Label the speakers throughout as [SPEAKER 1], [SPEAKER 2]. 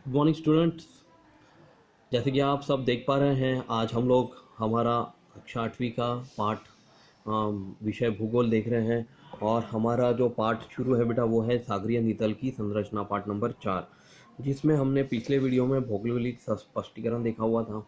[SPEAKER 1] Good morning students. जैसे कि आप सब देख पा रहे हैं, आज हम लोग हमारा कक्षा 8वीं का पाठ विषय भूगोल देख रहे हैं। और हमारा जो पाठ शुरू है बेटा वो है सागरीय नीतल की संरचना, पाठ नंबर 4, जिसमें हमने पिछले वीडियो में भौगोलिक स्पष्टीकरण देखा हुआ था।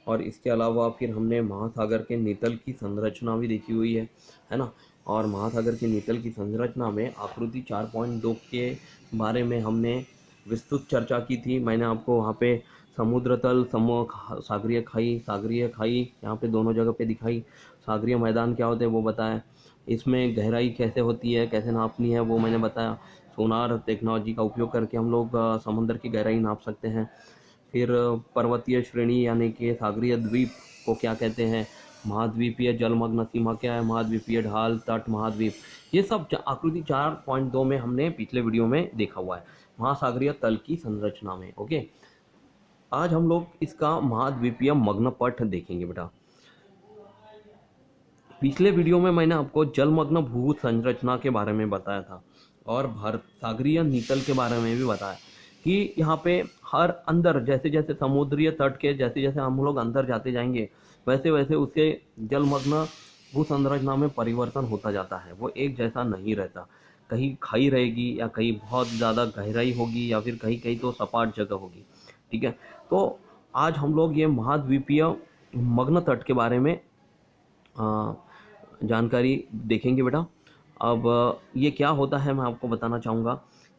[SPEAKER 1] और इसके अलावा फिर हमने महासागर के नीतल की संरचना भी देखी हुई है ना। और महासागर के नीतल की संरचना में आकृति 4.2 के बारे में हमने विस्तृत चर्चा की थी। मैंने आपको वहाँ पे समुद्र तल, समूह, सागरीय खाई यहाँ पे दोनों जगह पे दिखाई। सागरीय मैदान क्या होते हैं वो बताया। इसमें गहराई कैसे होती है, कैसे नापनी है वो मैंने बताया। सोनार टेक्नोलॉजी का उपयोग करके हम लोग समुद्र की गहराई नाप सकते हैं। फिर पर्वतीय श्रेणी यानी कि सागरीय द्वीप को क्या कहते हैं, महाद्वीपीय जलमग्न सीमा क्या है, महाद्वीपीय ढाल, तट, महाद्वीप, ये सब आकृति 4.2 में हमने पिछले वीडियो में देखा हुआ है, महासागरीय तल की संरचना में। ओके, आज हम लोग इसका महाद्वीपीय मग्न पट देखेंगे बेटा। पिछले वीडियो में मैंने आपको जलमग्न भू संरचना के बारे में बताया था और भारत सागरीय नीतल के बारे में भी बताया कि यहाँ पे हर अंदर जैसे जैसे समुद्रीय तट के जैसे जैसे हम लोग अंदर जाते जाएंगे वैसे वैसे उसके जलमग्न भू संरचना में परिवर्तन होता जाता है। वो एक जैसा नहीं रहता, कहीं खाई रहेगी या कहीं बहुत ज़्यादा गहराई होगी या फिर कहीं कहीं तो सपाट जगह होगी। ठीक है, तो आज हम लोग ये महाद्वीपीय मग्न तट के बारे में जानकारी देखेंगे बेटा। अब ये क्या होता है मैं आपको बताना चाहूँगा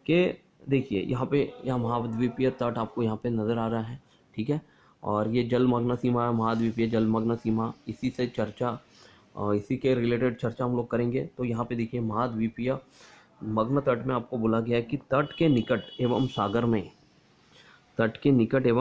[SPEAKER 1] कि देखिए यहाँ महाद्वीपीय तट आपको यहाँ पे नज़र आ रहा है। ठीक है, और ये जलमग्न सीमा, महाद्वीपीय जलमग्न सीमा, इसी से चर्चा इसी के रिलेटेड चर्चा हम लोग करेंगे। तो यहाँ पे देखिए महाद्वीपीय मग्न तट में आपको बोला गया है कि तट के निकट एवं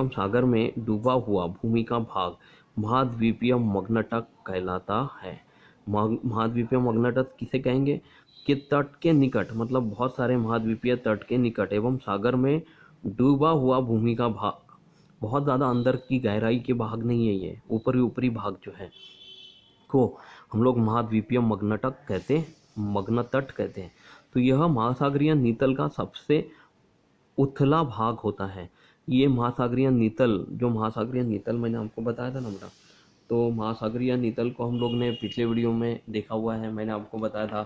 [SPEAKER 1] सागर में डूबा हुआ भूमि का भाग महाद्वीपीय मग्न तट कहलाता है। महाद्वीपीय मग्न तट किसे कहेंगे कि तट के निकट, मतलब बहुत सारे महाद्वीपीय तट के निकट एवं सागर में डूबा हुआ भूमि का भाग, बहुत ज़्यादा अंदर की गहराई के भाग नहीं है, ये ऊपरी भाग जो है को हम लोग महाद्वीपीय मग्न तट कहते हैं। तो यह महासागरीय नीतल का सबसे उथला भाग होता है। ये महासागरीय नीतल मैंने आपको बताया था ना बेटा, तो महासागरीय नीतल को हम लोग ने पिछले वीडियो में देखा हुआ है। मैंने आपको बताया था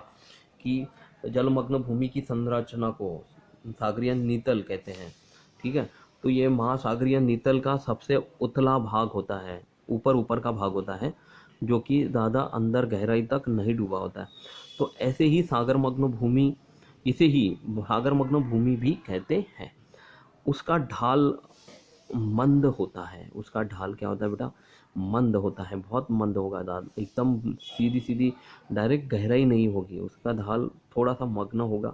[SPEAKER 1] कि जलमग्न भूमि की संरचना को सागरीय नीतल कहते हैं। ठीक है, तो ये महासागरीय नीतल का सबसे उथला भाग होता है, ऊपर का भाग होता है, जो कि ज़्यादा अंदर गहराई तक नहीं डूबा होता है। तो ऐसे ही इसे ही सागरमग्न भूमि भी कहते हैं। उसका ढाल मंद होता है। उसका ढाल क्या होता है बेटा, मंद होता है, बहुत मंद होगा ढाल, एकदम सीधी सीधी डायरेक्ट गहराई नहीं होगी, उसका ढाल थोड़ा सा मग्न होगा,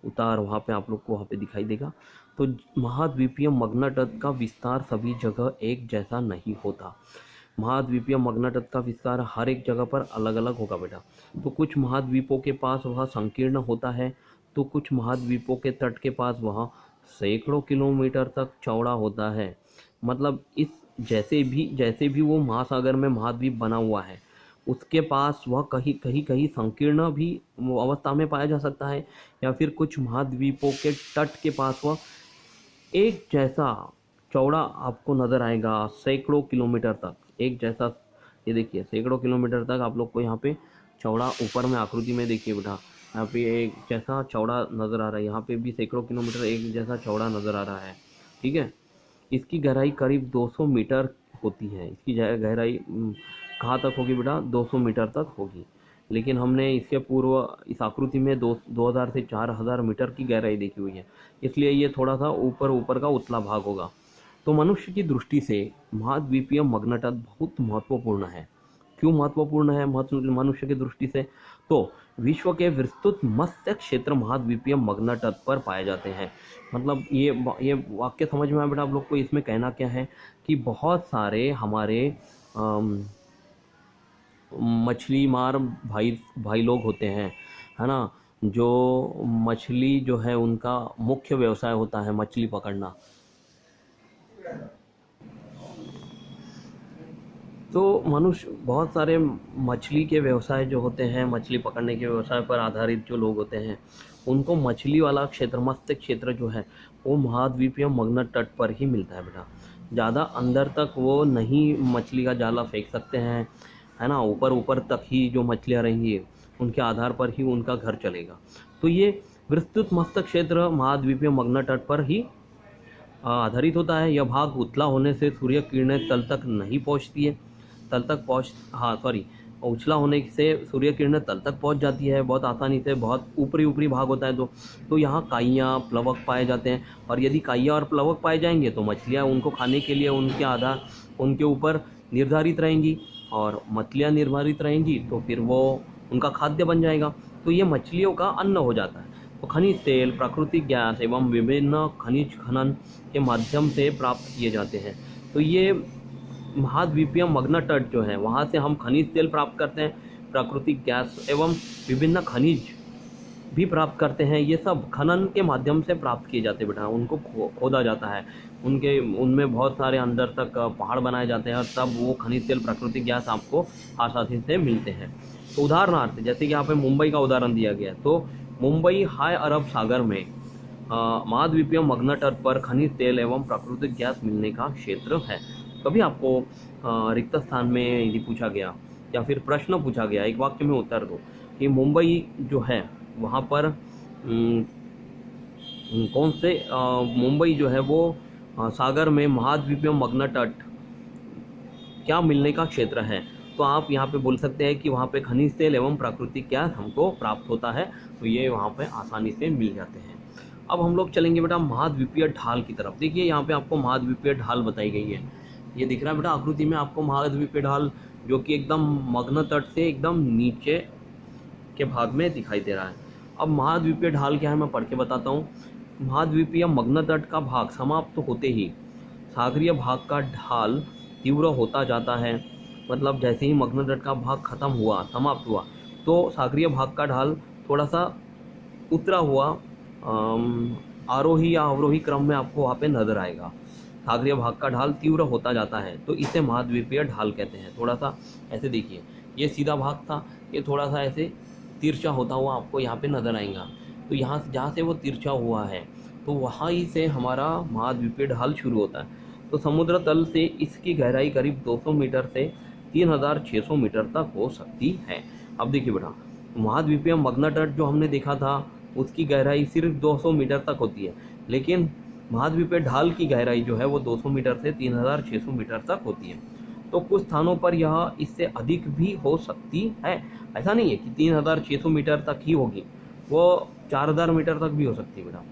[SPEAKER 1] उतार वहाँ पे आप लोग को वहाँ पे दिखाई देगा। तो महाद्वीपीय मग्न तट का विस्तार सभी जगह एक जैसा नहीं होता। महाद्वीपीय मग्न तट का विस्तार हर एक जगह पर अलग अलग होगा बेटा। तो कुछ महाद्वीपों के पास वह संकीर्ण होता है, तो कुछ महाद्वीपों के तट के पास वह सैकड़ों किलोमीटर तक चौड़ा होता है। मतलब इस जैसे भी वो महासागर में महाद्वीप बना हुआ है, उसके पास वह कहीं संकीर्ण भी अवस्था में पाया जा सकता है, या फिर कुछ महाद्वीपों के तट के पास वह एक जैसा चौड़ा आपको नज़र आएगा, सैकड़ों किलोमीटर तक एक जैसा। ये देखिए सैकड़ों किलोमीटर तक आप लोग को यहाँ पे चौड़ा, ऊपर में आकृति में देखिए बेटा, यहाँ पे एक जैसा चौड़ा नज़र आ रहा है, यहाँ पे भी सैकड़ों किलोमीटर एक जैसा चौड़ा नज़र आ रहा है। ठीक है, इसकी गहराई करीब 200 मीटर होती है। इसकी गहराई कहाँ तक होगी बेटा, 200 मीटर तक होगी। लेकिन हमने इसके पूर्व इस आकृति में 2000 से 4000 मीटर की गहराई देखी हुई है, इसलिए ये थोड़ा सा ऊपर का उतला भाग होगा। तो मनुष्य की दृष्टि से महाद्वीपीय मग्न तट बहुत महत्वपूर्ण है। क्यों महत्वपूर्ण है मनुष्य की दृष्टि से? तो विश्व के विस्तृत मत्स्य क्षेत्र महाद्वीपीय मग्न तट पर पाए जाते हैं। मतलब ये वाक्य समझ में आया बेटा आप लोग को? इसमें कहना क्या है कि बहुत सारे हमारे मछली मार भाई लोग होते हैं, है ना, जो मछली जो है उनका मुख्य व्यवसाय होता है मछली पकड़ना। तो मनुष्य बहुत सारे मछली के व्यवसाय जो होते हैं, मछली पकड़ने के व्यवसाय पर आधारित जो लोग होते हैं, उनको मछली वाला क्षेत्र, मत्स्य क्षेत्र जो है वो महाद्वीपीय मगना तट पर ही मिलता है बेटा। ज़्यादा अंदर तक वो नहीं मछली का जाला फेंक सकते हैं, है ना। ऊपर ऊपर तक ही जो मछलियाँ रहेंगी उनके आधार पर ही उनका घर चलेगा। तो ये विस्तृत मत्स्य क्षेत्र महाद्वीपीय मगना तट पर ही आधारित होता है। यह भाग उथला होने से सूर्य किरणें तल तक नहीं पहुंचती है, तल तक पहुंच हाँ सॉरी उछला होने से सूर्य किरणें तल तक पहुंच जाती है बहुत आसानी से। बहुत ऊपरी ऊपरी भाग होता है तो यहाँ काइयाँ प्लवक पाए जाते हैं, और यदि काइयाँ और प्लवक पाए जाएंगे तो मछलियाँ उनको खाने के लिए उनके आधार उनके ऊपर निर्धारित रहेंगी, और मछलियाँ निर्धारित रहेंगी तो फिर वो उनका खाद्य बन जाएगा, तो ये मछलियों का अन्न हो जाता है। तो खनिज तेल, प्राकृतिक गैस एवं विभिन्न खनिज खनन के माध्यम से प्राप्त किए जाते हैं। तो ये महाद्वीपीय मगना तट जो है वहाँ से हम खनिज तेल प्राप्त करते हैं, प्राकृतिक गैस एवं विभिन्न खनिज भी प्राप्त करते हैं। ये सब खनन के माध्यम से प्राप्त किए जाते हैं बेटा, उनको खोदा जाता है, उनमें बहुत सारे अंदर तक पहाड़ बनाए जाते हैं, और तब वो खनिज तेल, प्राकृतिक गैस आपको आसानी से मिलते हैं। तो उदाहरणार्थ जैसे कि यहाँ पे मुंबई का उदाहरण दिया गया, तो मुंबई हाय अरब सागर में महाद्वीपीय मगना तट पर खनिज तेल एवं प्राकृतिक गैस मिलने का क्षेत्र है। कभी आपको रिक्त स्थान में यदि पूछा गया या फिर प्रश्न पूछा गया, एक वाक्य में उत्तर दो कि मुंबई जो है वहाँ पर कौन से मुंबई जो है वो सागर में महाद्वीपीय मगना तट क्या मिलने का क्षेत्र है, तो आप यहाँ पे बोल सकते हैं कि वहाँ पे खनिज तेल एवं प्राकृतिक गैस हमको प्राप्त होता है, तो ये वहाँ पे आसानी से मिल जाते हैं। अब हम लोग चलेंगे बेटा महाद्वीपीय ढाल की तरफ। देखिए यहाँ पे आपको महाद्वीपीय ढाल बताई गई है, ये दिख रहा है बेटा आकृति में आपको महाद्वीपीय ढाल, जो कि एकदम मगना तट से एकदम नीचे के भाग में दिखाई दे रहा है। अब महाद्वीपीय ढाल क्या है मैं पढ़ के बताता हूँ। महाद्वीपीय मगना तट का भाग समाप्त होते ही सागरीय भाग का ढाल तीव्र होता जाता है। मतलब जैसे ही मगना तट का भाग खत्म हुआ, समाप्त हुआ, तो सागरीय भाग का ढाल थोड़ा सा उतरा हुआ आरोही या अवरोही क्रम में आपको वहाँ पे नजर आएगा। सागरीय भाग का ढाल तीव्र होता जाता है, तो इसे महाद्वीपीय ढाल कहते हैं। थोड़ा सा ऐसे देखिए, ये सीधा भाग था, ये थोड़ा सा ऐसे तिरछा होता हुआ आपको यहाँ पे नजर आएगा। तो यहाँ से जहाँ से वो तिरछा हुआ है, तो वहाँ ही से हमारा महाद्वीपीय ढाल शुरू होता है। तो समुद्र तल से इसकी गहराई करीब 200 मीटर से 3600 मीटर तक हो सकती है। अब देखिए बेटा, महाद्वीपीय मगना तट जो हमने देखा था उसकी गहराई सिर्फ 200 मीटर तक होती है, लेकिन महाद्वीपीय ढाल की गहराई जो है वो 200 मीटर से 3600 मीटर तक होती है। तो कुछ स्थानों पर यह इससे अधिक भी हो सकती है। ऐसा नहीं है कि 3600 मीटर तक ही होगी, वो 4000 मीटर तक भी हो सकती है बेटा।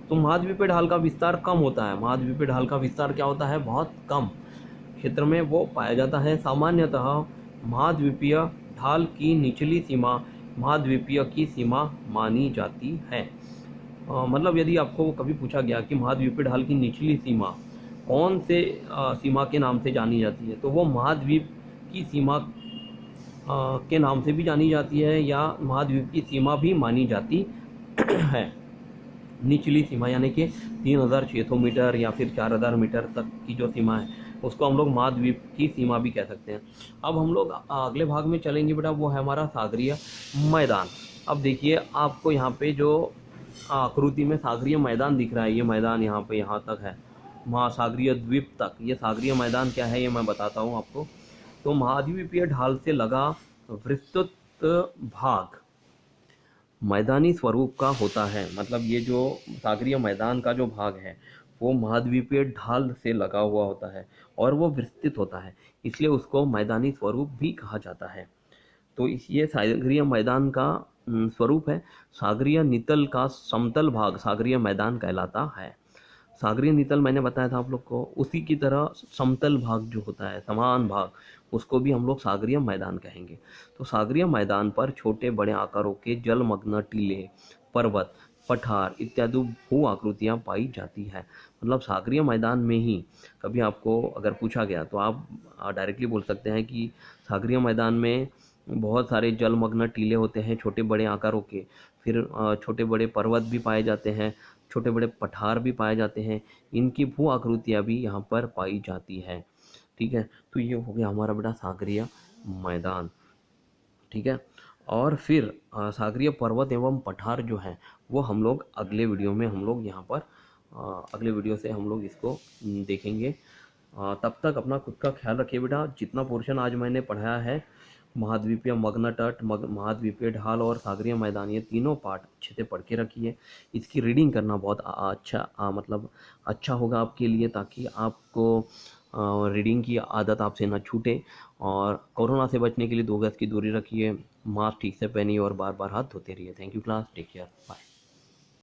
[SPEAKER 1] तो महाद्वीपीय ढाल का विस्तार कम होता है। महाद्वीपीय ढाल का विस्तार क्या होता है, बहुत कम क्षेत्र में वो पाया जाता है। सामान्यतः महाद्वीपीय ढाल की निचली सीमा महाद्वीपीय की सीमा मानी जाती है। मतलब यदि आपको कभी पूछा गया कि महाद्वीपीय ढाल की निचली सीमा कौन से सीमा के नाम से जानी जाती है, तो वो महाद्वीप की सीमा के नाम से भी जानी जाती है, या महाद्वीप की सीमा भी मानी जाती है। निचली सीमा यानी कि 3600 मीटर या फिर 4000 मीटर तक की जो सीमा है उसको हम लोग महाद्वीप की सीमा भी कह सकते हैं। अब हम लोग अगले भाग में चलेंगे बेटा, वो है हमारा सागरीय मैदान। अब देखिए आपको यहाँ पे जो आकृति में सागरीय मैदान दिख रहा है, ये मैदान यहाँ पे यहाँ तक है, महासागरीय द्वीप तक। ये सागरीय मैदान क्या है ये मैं बताता हूँ आपको। तो महाद्वीपीय ढाल से लगा विस्तृत भाग मैदानी स्वरूप का होता है। मतलब ये जो सागरीय मैदान का जो भाग है वो महाद्वीपीय ढाल से लगा हुआ होता है और वो विस्तृत होता है, इसलिए उसको मैदानी स्वरूप भी कहा जाता है। तो ये सागरीय मैदान का स्वरूप है। सागरीय नितल का समतल भाग सागरीय मैदान कहलाता है। सागरीय नितल मैंने बताया था आप लोग को, उसी की तरह समतल भाग जो होता है, समान भाग, उसको भी हम लोग सागरीय मैदान कहेंगे। तो सागरीय मैदान पर छोटे बड़े आकारों के जलमग्न टीले, पर्वत, पठार इत्यादि भू आकृतियाँ पाई जाती है। मतलब सागरीय मैदान में ही कभी आपको अगर पूछा गया तो आप डायरेक्टली बोल सकते हैं कि सागरीय मैदान में बहुत सारे जलमग्न टीले होते हैं छोटे बड़े आकारों के, फिर छोटे बड़े पर्वत भी पाए जाते हैं, छोटे बड़े पठार भी पाए जाते हैं, इनकी भू आकृतियाँ भी यहाँ पर पाई जाती है। ठीक है, तो ये हो गया हमारा बेटा सागरीय मैदान। ठीक है, और फिर सागरीय पर्वत एवं पठार जो हैं वो हम लोग अगले वीडियो में हम लोग यहाँ पर अगले वीडियो से हम लोग इसको देखेंगे। तब तक अपना खुद का ख्याल रखिए बेटा। जितना पोर्शन आज मैंने पढ़ाया है, महाद्वीपीय मग्न तट, महाद्वीपीय ढाल और सागरीय मैदान, ये तीनों पार्ट अच्छे से पढ़ के रखिए। इसकी रीडिंग करना बहुत अच्छा मतलब अच्छा होगा आपके लिए, ताकि आपको रीडिंग की आदत आपसे ना छूटे। और कोरोना से बचने के लिए 2 गज की दूरी रखिए, मास्क ठीक से पहनिए और बार बार हाथ धोते रहिए। Thank you class, take care, bye.